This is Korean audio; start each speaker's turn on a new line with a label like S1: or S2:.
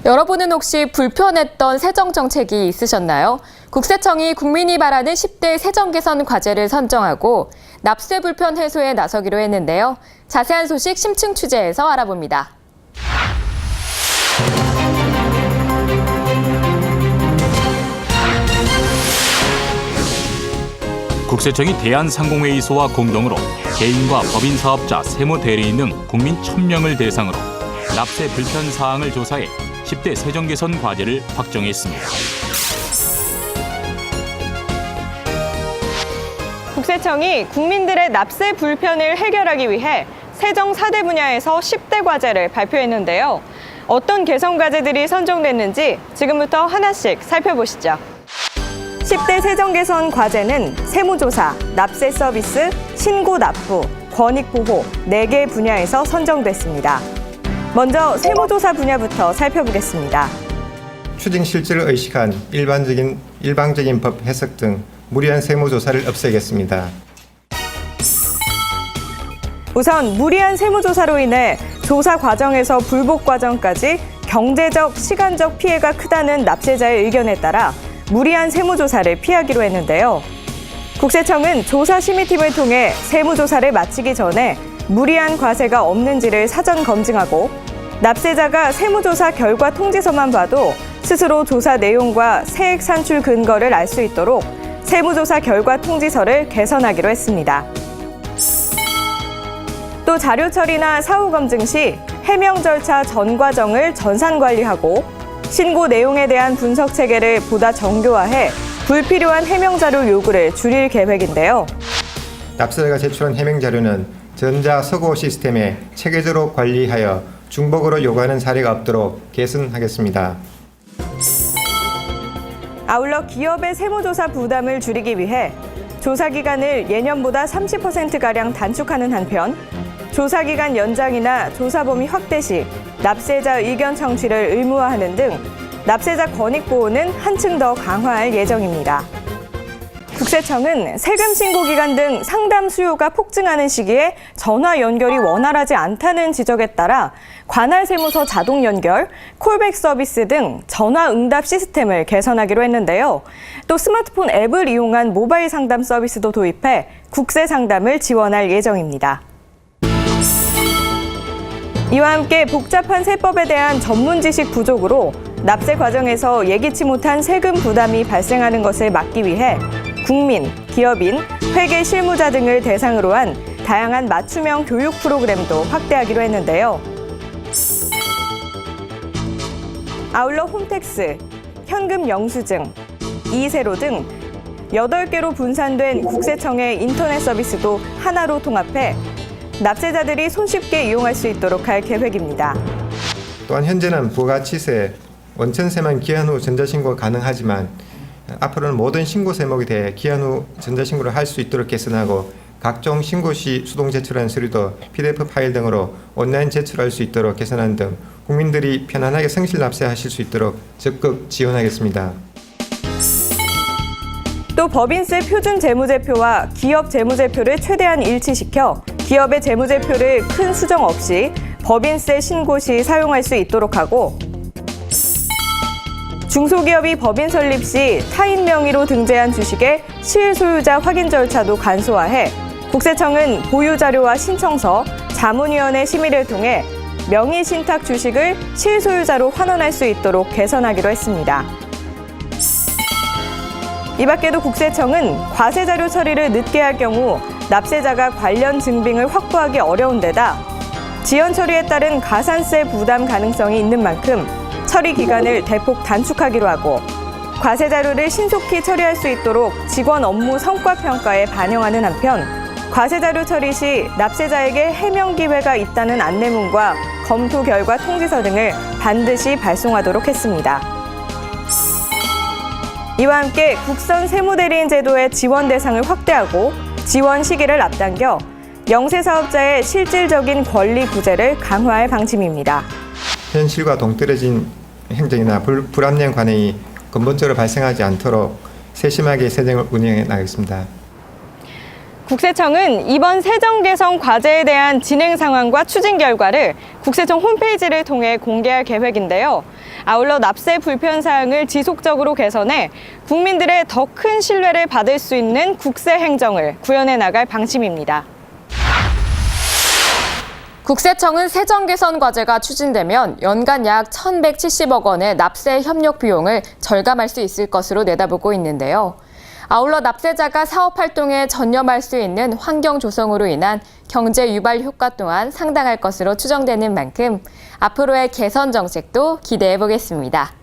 S1: 여러분은 혹시 불편했던 세정 정책이 있으셨나요? 국세청이 국민이 바라는 10대 세정 개선 과제를 선정하고 납세 불편 해소에 나서기로 했는데요. 자세한 소식 심층 취재에서 알아봅니다.
S2: 국세청이 대한상공회의소와 공동으로 개인과 법인 사업자, 세무 대리인 등 국민 1,000명을 대상으로 납세 불편 사항을 조사해 10대 세정 개선 과제를 확정했습니다.
S3: 국세청이 국민들의 납세 불편을 해결하기 위해 세정 4대 분야에서 10대 과제를 발표했는데요. 어떤 개선 과제들이 선정됐는지 지금부터 하나씩 살펴보시죠. 10대 세정 개선 과제는 세무조사, 납세 서비스, 신고 납부, 권익보호 4개 분야에서 선정됐습니다. 먼저 세무조사 분야부터 살펴보겠습니다.
S4: 추징 실질을 의식한 일방적인 법 해석 등 무리한 세무조사를 없애겠습니다.
S3: 우선 무리한 세무조사로 인해 조사 과정에서 불복 과정까지 경제적, 시간적 피해가 크다는 납세자의 의견에 따라 무리한 세무조사를 피하기로 했는데요. 국세청은 조사심의팀을 통해 세무조사를 마치기 전에 무리한 과세가 없는지를 사전 검증하고 납세자가 세무조사 결과 통지서만 봐도 스스로 조사 내용과 세액 산출 근거를 알 수 있도록 세무조사 결과 통지서를 개선하기로 했습니다. 또 자료 처리나 사후 검증 시 해명 절차 전 과정을 전산 관리하고 신고 내용에 대한 분석 체계를 보다 정교화해 불필요한 해명 자료 요구를 줄일 계획인데요.
S4: 납세자가 제출한 해명 자료는 전자서고 시스템에 체계적으로 관리하여 중복으로 요구하는 사례가 없도록 개선하겠습니다.
S3: 아울러 기업의 세무조사 부담을 줄이기 위해 조사 기간을 예년보다 30%가량 단축하는 한편 조사기간 연장이나 조사 범위 확대 시 납세자 의견 청취를 의무화하는 등 납세자 권익 보호는 한층 더 강화할 예정입니다. 국세청은 세금 신고 기간 등 상담 수요가 폭증하는 시기에 전화 연결이 원활하지 않다는 지적에 따라 관할 세무서 자동 연결, 콜백 서비스 등 전화 응답 시스템을 개선하기로 했는데요. 또 스마트폰 앱을 이용한 모바일 상담 서비스도 도입해 국세 상담을 지원할 예정입니다. 이와 함께 복잡한 세법에 대한 전문 지식 부족으로 납세 과정에서 예기치 못한 세금 부담이 발생하는 것을 막기 위해 국민, 기업인, 회계 실무자 등을 대상으로 한 다양한 맞춤형 교육 프로그램도 확대하기로 했는데요. 아울러 홈택스, 현금 영수증, 이세로 등 8개로 분산된 국세청의 인터넷 서비스도 하나로 통합해 납세자들이 손쉽게 이용할 수 있도록 할 계획입니다.
S4: 또한 현재는 부가치세, 원천세만 기한 후 전자신고가 가능하지만 앞으로는 모든 신고 세목에 대해 기한 후 전자신고를 할 수 있도록 개선하고 각종 신고 시 수동 제출한 서류도 PDF 파일 등으로 온라인 제출할 수 있도록 개선하는 등 국민들이 편안하게 성실 납세하실 수 있도록 적극 지원하겠습니다.
S3: 또 법인세 표준 재무제표와 기업 재무제표를 최대한 일치시켜 기업의 재무제표를 큰 수정 없이 법인세 신고 시 사용할 수 있도록 하고 중소기업이 법인 설립 시 타인 명의로 등재한 주식의 실소유자 확인 절차도 간소화해 국세청은 보유자료와 신청서, 자문위원회 심의를 통해 명의 신탁 주식을 실소유자로 환원할 수 있도록 개선하기로 했습니다. 이 밖에도 국세청은 과세자료 처리를 늦게 할 경우 납세자가 관련 증빙을 확보하기 어려운 데다 지연 처리에 따른 가산세 부담 가능성이 있는 만큼 처리 기간을 대폭 단축하기로 하고 과세자료를 신속히 처리할 수 있도록 직원 업무 성과 평가에 반영하는 한편 과세자료 처리 시 납세자에게 해명 기회가 있다는 안내문과 검토 결과 통지서 등을 반드시 발송하도록 했습니다. 이와 함께 국선 세무대리인 제도의 지원 대상을 확대하고 지원 시기를 앞당겨 영세사업자의 실질적인 권리 구제를 강화할 방침입니다.
S4: 현실과 동떨어진 행정이나 불합리한 관행이 근본적으로 발생하지 않도록 세심하게 세정을 운영해 나가겠습니다.
S3: 국세청은 이번 세정 개선 과제에 대한 진행 상황과 추진 결과를 국세청 홈페이지를 통해 공개할 계획인데요. 아울러 납세 불편 사항을 지속적으로 개선해 국민들의 더 큰 신뢰를 받을 수 있는 국세 행정을 구현해 나갈 방침입니다.
S1: 국세청은 세정 개선 과제가 추진되면 연간 약 1,170억 원의 납세 협력 비용을 절감할 수 있을 것으로 내다보고 있는데요. 아울러 납세자가 사업 활동에 전념할 수 있는 환경 조성으로 인한 경제 유발 효과 또한 상당할 것으로 추정되는 만큼 앞으로의 개선 정책도 기대해 보겠습니다.